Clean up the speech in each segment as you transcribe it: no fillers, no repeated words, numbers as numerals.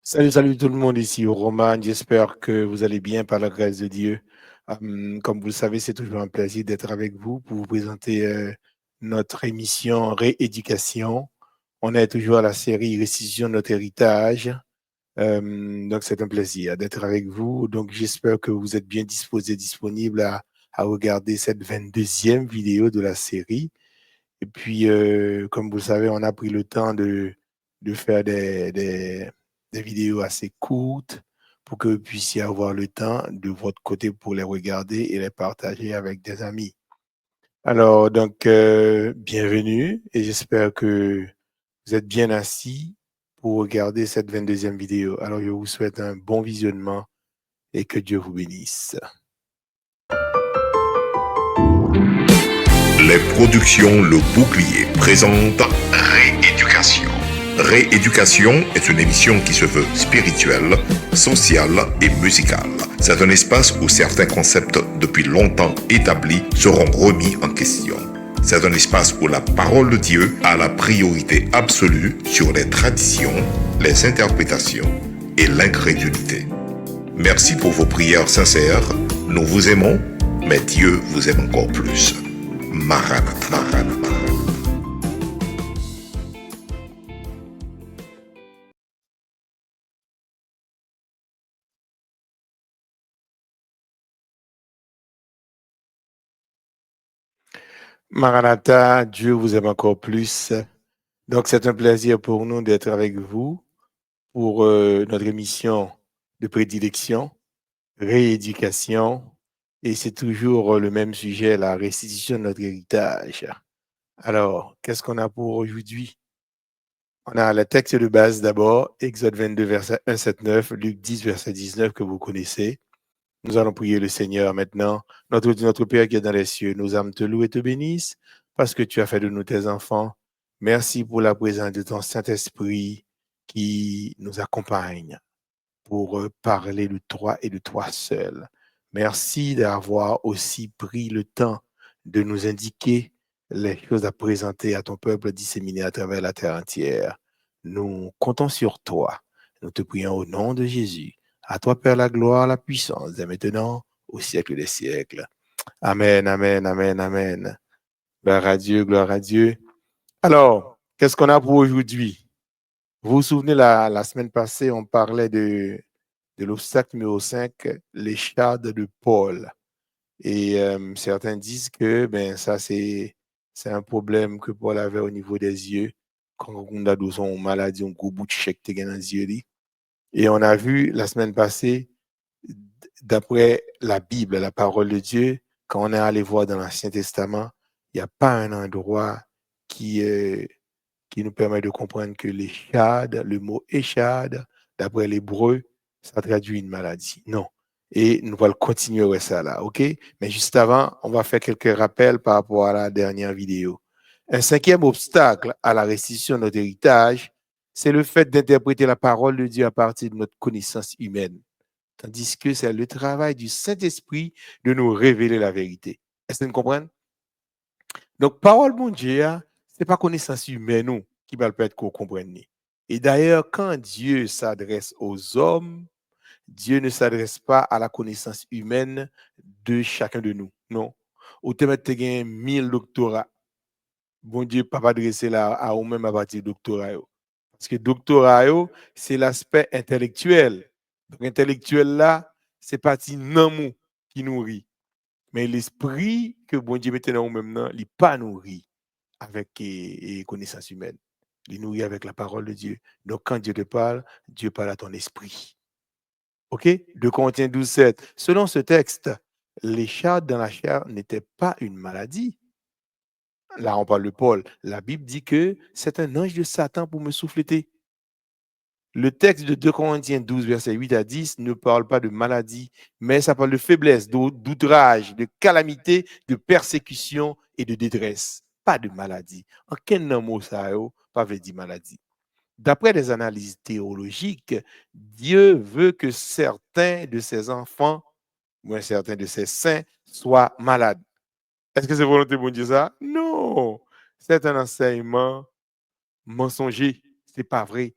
Salut tout le monde ici au Roman. J'espère que vous allez bien par la grâce de Dieu. Comme vous le savez, c'est toujours un plaisir d'être avec vous pour vous présenter notre émission Rééducation. On est toujours à la série Restitution de notre héritage. Donc, c'est un plaisir d'être avec vous. Donc, j'espère que vous êtes bien disposés, disponibles à regarder cette 22e vidéo de la série. Et puis, comme vous le savez, on a pris le temps de faire des vidéos assez courtes pour que vous puissiez avoir le temps de votre côté pour les regarder et les partager avec des amis. Alors, donc, bienvenue et j'espère que vous êtes bien assis pour regarder cette 22e vidéo. Alors, je vous souhaite un bon visionnement et que Dieu vous bénisse. Les productions Le Bouclier présentent Rééducation. Rééducation est une émission qui se veut spirituelle, sociale et musicale. C'est un espace où certains concepts depuis longtemps établis seront remis en question. C'est un espace où la parole de Dieu a la priorité absolue sur les traditions, les interprétations et l'incrédulité. Merci pour vos prières sincères. Nous vous aimons, mais Dieu vous aime encore plus. Maranatha, Maranatha. Maranatha, Dieu vous aime encore plus. Donc, c'est un plaisir pour nous d'être avec vous pour notre émission de prédilection, rééducation, et c'est toujours le même sujet, la restitution de notre héritage. Alors, qu'est-ce qu'on a pour aujourd'hui? On a le texte de base d'abord, Exode 22, verset 1, 7, 9, Luc 10, verset 19, que vous connaissez. Nous allons prier le Seigneur maintenant. Notre Père qui est dans les cieux, nos âmes te louent et te bénissent parce que tu as fait de nous tes enfants. Merci pour la présence de ton Saint-Esprit qui nous accompagne pour parler de toi et de toi seul. Merci d'avoir aussi pris le temps de nous indiquer les choses à présenter à ton peuple disséminé à travers la terre entière. Nous comptons sur toi. Nous te prions au nom de Jésus. À toi, Père, la gloire, la puissance, dès maintenant, au siècle des siècles. Amen, amen, amen, amen. Gloire à Dieu, gloire à Dieu. Alors, qu'est-ce qu'on a pour aujourd'hui? Vous vous souvenez, la semaine passée, on parlait de l'obstacle numéro 5, l'écharde de Paul. Et certains disent que ben, ça, c'est un problème que Paul avait au niveau des yeux. Quand on a son maladie, on gros bout de chèque dans les yeux. Et on a vu la semaine passée, d'après la Bible, la parole de Dieu, quand on est allé voir dans l'Ancien Testament, il n'y a pas un endroit qui, qui nous permet de comprendre que l'échade, le mot échade, d'après l'hébreu, ça traduit une maladie. Non. Et nous allons continuer avec ça là, OK? Mais juste avant, on va faire quelques rappels par rapport à la dernière vidéo. Un cinquième obstacle à la restitution de notre héritage, c'est le fait d'interpréter la parole de Dieu à partir de notre connaissance humaine. Tandis que c'est le travail du Saint-Esprit de nous révéler la vérité. Est-ce que vous comprenez? Donc, parole mon Dieu, c'est pas connaissance humaine nous, qui va le permettre qu'on comprenne. Et d'ailleurs, quand Dieu s'adresse aux hommes, Dieu ne s'adresse pas à la connaissance humaine de chacun de nous. Non. Ou te mettre 1000 doctorats. Bon Dieu, pas adresser là à ou même à partir de doctorat. Parce que doctorat, c'est l'aspect intellectuel. Donc, intellectuel là, c'est parti non mou qui nourrit. Mais l'esprit que bon Dieu mette dans nous-mêmes, il n'est pas nourri avec connaissance humaine. Il est nourri avec la parole de Dieu. Donc, quand Dieu parle à ton esprit. OK? 2 Corinthiens 12, 7. Selon ce texte, l'écharde dans la chair n'était pas une maladie. Là, on parle de Paul. La Bible dit que c'est un ange de Satan pour me souffleter. Le texte de 2 Corinthiens 12, verset 8 à 10 ne parle pas de maladie, mais ça parle de faiblesse, d'outrage, de calamité, de persécution et de détresse. Pas de maladie. En quel mot ça pas veut dire maladie. D'après des analyses théologiques, Dieu veut que certains de ses enfants ou certains de ses saints soient malades. Est-ce que c'est volonté de dire ça? Non. C'est un enseignement mensonger. C'est pas vrai.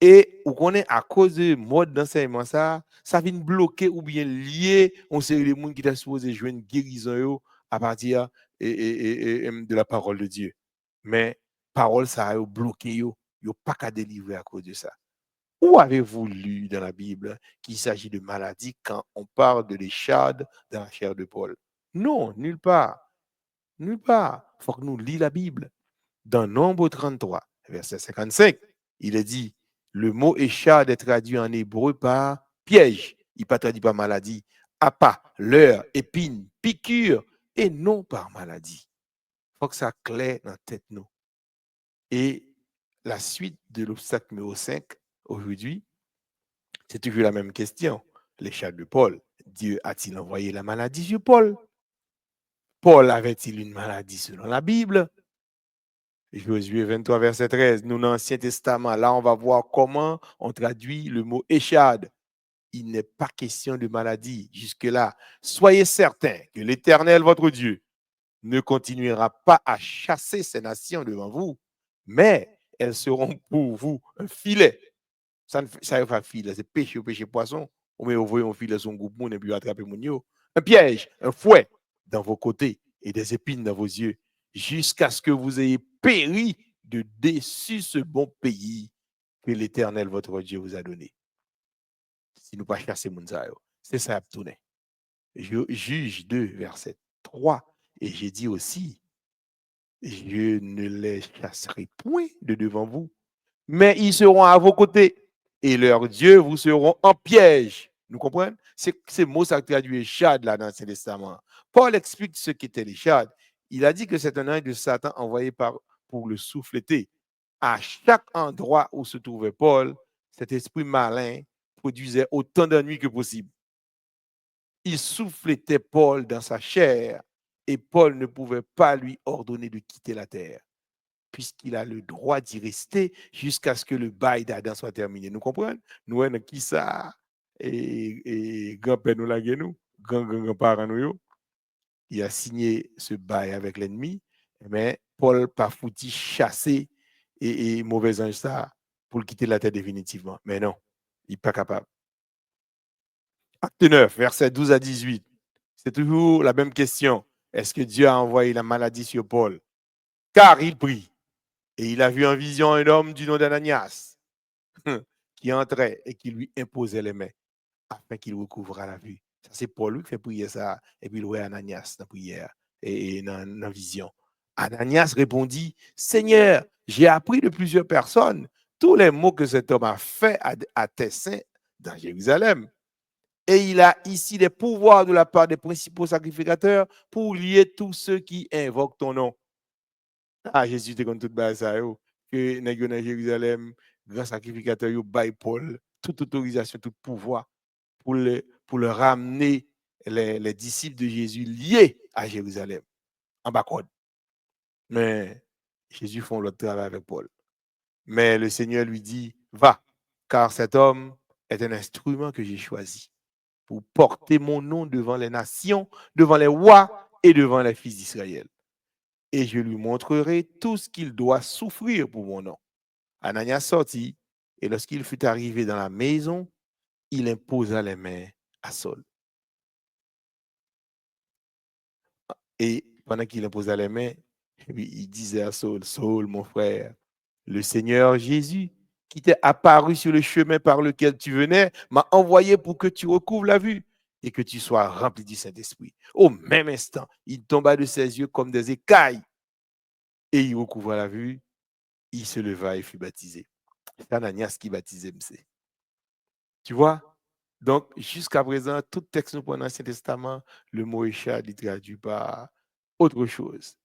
Et on connaît à cause de mode d'enseignement ça vient bloquer ou bien lier on série les monde qui t'a supposé jouer une guérison yo à partir de la parole de Dieu. Mais parole ça a bloqué yo pas qu'à délivrer à cause de ça. Où avez-vous lu dans la Bible qu'il s'agit de maladie quand on parle de l'échade dans la chair de Paul? Non, nulle part. Nulle part. Il faut que nous lisions la Bible. Dans Nombre 33, verset 55, il est dit, le mot échade est traduit en hébreu par piège. Il n'est pas traduit par maladie. Appât, leurre, épine, piqûre, et non par maladie. Il faut que ça claire dans la tête nous. Et la suite de l'obstacle numéro 5, aujourd'hui, c'est toujours la même question. L'échade de Paul. Dieu a-t-il envoyé la maladie sur Paul? Paul avait-il une maladie selon la Bible? Josué 23, verset 13. Nous, dans l'Ancien Testament, là, on va voir comment on traduit le mot échade. Il n'est pas question de maladie. Jusque-là, soyez certains que l'Éternel, votre Dieu, ne continuera pas à chasser ces nations devant vous, mais elles seront pour vous un filet. Ça ne pas filet, c'est pêcher poisson. Ou bien vous voyez un filet son groupe et puis attraper mon yo. Un piège, un fouet dans vos côtés et des épines dans vos yeux, jusqu'à ce que vous ayez péri de déçu ce bon pays que l'Éternel, votre Dieu, vous a donné. Si nous pas chasser Mounsayo, c'est ça à tourner. Juge 2, verset 3. Et j'ai dit aussi, je ne les chasserai point de devant vous, mais ils seront à vos côtés et leurs dieux vous seront en piège. Nous comprenons? C'est ce mot ça traduit échade là dans l'Ancien Testament. Paul explique ce qu'était l'échade. Il a dit que c'est un ange de Satan envoyé pour le souffleter. À chaque endroit où se trouvait Paul, cet esprit malin produisait autant d'ennuis que possible. Il souffletait Paul dans sa chair et Paul ne pouvait pas lui ordonner de quitter la terre, puisqu'il a le droit d'y rester jusqu'à ce que le bail d'Adam soit terminé. Nous comprenons? Nous, on qui ça et grand-père nous la nous, grand-parent nous, il a signé ce bail avec l'ennemi, mais Paul pas foutu chasser et mauvais ange ça pour quitter la terre définitivement. Mais non, il n'est pas capable. Acte 9, versets 12 à 18. C'est toujours la même question. Est-ce que Dieu a envoyé la maladie sur Paul? Car il prie. Et il a vu en vision un homme du nom d'Ananias qui entrait et qui lui imposait les mains afin qu'il recouvre la vue. Ça, c'est Paul qui fait prier ça. Et puis il voit Ananias dans la prière et dans la vision. Ananias répondit, Seigneur, j'ai appris de plusieurs personnes tous les maux que cet homme a fait à tes saints dans Jérusalem. Et il a ici des pouvoirs de la part des principaux sacrificateurs pour lier tous ceux qui invoquent ton nom. Ah, Jésus te compte tout ça, que dans Jérusalem, grand sacrificateur, yo bail Paul, toute autorisation, tout pouvoir pour le ramener les disciples de Jésus liés à Jérusalem, en bas code. Mais Jésus font l'autre travail avec Paul. Mais le Seigneur lui dit, va, car cet homme est un instrument que j'ai choisi pour porter mon nom devant les nations, devant les rois et devant les fils d'Israël. Et je lui montrerai tout ce qu'il doit souffrir pour mon nom. Ananias sortit, et lorsqu'il fut arrivé dans la maison, il imposa les mains à Saul. Et pendant qu'il imposa les mains, il disait à Saul, Saul, mon frère, le Seigneur Jésus, qui t'est apparu sur le chemin par lequel tu venais, m'a envoyé pour que tu recouvres la vue et que tu sois rempli du Saint-Esprit. Au même instant, il tomba de ses yeux comme des écailles et il recouvra la vue. Il se leva et fut baptisé. C'est Ananias qui baptisait MC. Tu vois? Donc, jusqu'à présent, tout texte nous prend dans l'Ancien Testament, le mot échade, il traduit par autre chose.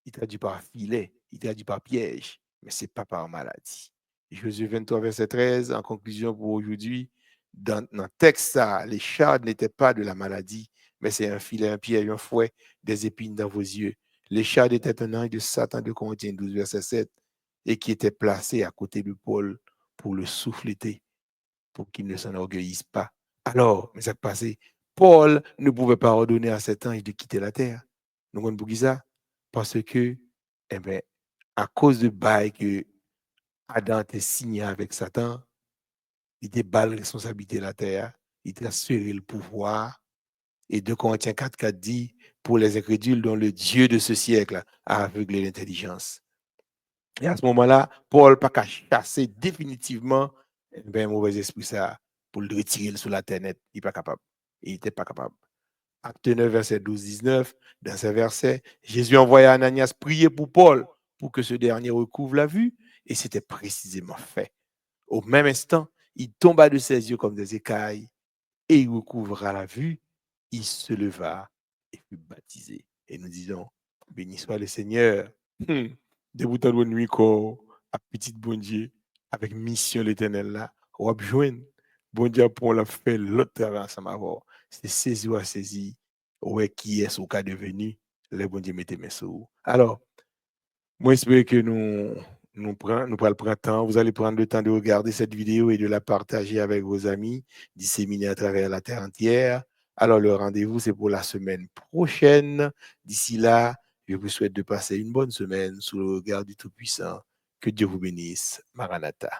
Il traduit par filet, il traduit par piège, mais ce n'est pas par maladie. Josué 23, verset 13, en conclusion pour aujourd'hui, dans le texte, l'échade n'était pas de la maladie, mais c'est un filet, un piège, un fouet, des épines dans vos yeux. L'échade était un ange de Satan de Corinthiens 12, verset 7, et qui était placé à côté de Paul pour le souffleter, pour qu'il ne s'enorgueillisse pas. Alors, mais ça qui passé, Paul ne pouvait pas ordonner à cet ange de quitter la terre. Nous comprenons pour qui ça? Parce que, eh bien, à cause de bail que Adam était signé avec Satan, il débat la responsabilité de la terre, il transfère le pouvoir. Et 2 Corinthiens 4 dit, pour les incrédules dont le Dieu de ce siècle a aveuglé l'intelligence. Et à ce moment-là, Paul n'a pas qu'à chasser définitivement un mauvais esprit ça pour le retirer sur la terre net. Il n'est pas capable. Il n'était pas capable. Acte 9, verset 12-19, dans ce verset, Jésus envoya Ananias prier pour Paul pour que ce dernier recouvre la vue, et c'était précisément fait. Au même instant, il tomba de ses yeux comme des écailles, et il recouvra la vue, il se leva et fut baptisé. Et nous disons, béni soit le Seigneur. Débutant de nuit, à petite bon Dieu, avec mission l'éternel là, on va joindre. Bon Dieu, pour la faire l'autre travail ensemble avant. C'est saisi ou à saisi. Ouais, qui est ce cas devenu, le bon Dieu mettez mes sous. Alors, moi, j'espère que nous prenons le printemps. Vous allez prendre le temps de regarder cette vidéo et de la partager avec vos amis, disséminée à travers la terre entière. Alors, le rendez-vous, c'est pour la semaine prochaine. D'ici là, je vous souhaite de passer une bonne semaine sous le regard du Tout-Puissant. Que Dieu vous bénisse. Maranatha.